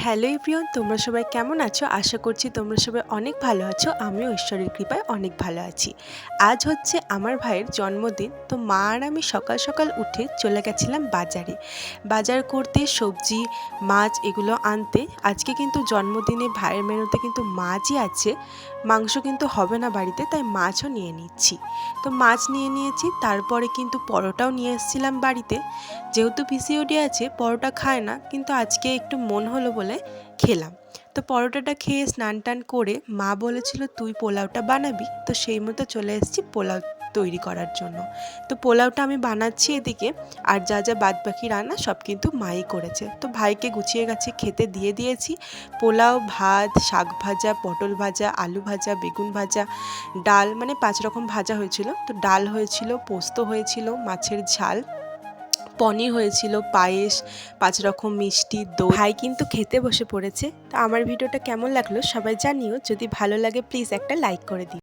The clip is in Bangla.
হ্যালো এভরিওয়ান, তোমরা সবাই কেমন আছো? আশা করছি তোমরা সবাই অনেক ভালো আছো। আমিও ঈশ্বরের কৃপায় অনেক ভালো আছি। আজ হচ্ছে আমার ভাইয়ের জন্মদিন। তো মা আর আমি সকাল সকাল উঠে চলে গেছিলাম বাজারে। বাজার করতে সবজি, মাছ এগুলো আনতে। আজকে কিন্তু জন্মদিনে ভাইয়ের মেনুতে কিন্তু মাছই আছে। মাংস কিন্তু হবে না বাড়িতে, তাই মাছও নিয়ে নিচ্ছি। তো মাছ নিয়ে নিয়েছি, তারপরে কিন্তু পরোটাও নিয়ে এসেছিলাম বাড়িতে। যেহেতু পিসিওডি আছে, পরোটা খায় না, কিন্তু আজকে একটু মন হলো বলে খেলাম। তো পরোটাটা খেয়ে স্নান টান করে মা বলেছিল তুই পোলাওটা বানাবি, তো সেই মতো চলে এসেছি পোলাও তৈরি করার জন্য। তো পোলাওটা আমি বানাচ্ছি এদিকে, আর যা যা বাদ বাকি রান্না সব কিন্তু মাই করেছে। তো ভাইকে গুছিয়ে গেছে খেতে দিয়ে দিয়েছি। পোলাও, ভাত, শাক ভাজা, পটল ভাজা, আলু ভাজা, বেগুন ভাজা, ডাল, মানে 5 রকম ভাজা হয়েছিল। তো ডাল হয়েছিল, পোস্ত হয়েছিল, মাছের ঝাল, পনির হয়েছিল, পায়েস, 5 রকম মিষ্টি, দই। ভাই কিন্তু খেতে বসে পড়েছে। তো আমার ভিডিওটা কেমন লাগলো সবাই জানিও। যদি ভালো লাগে প্লিজ একটা লাইক করে দিও।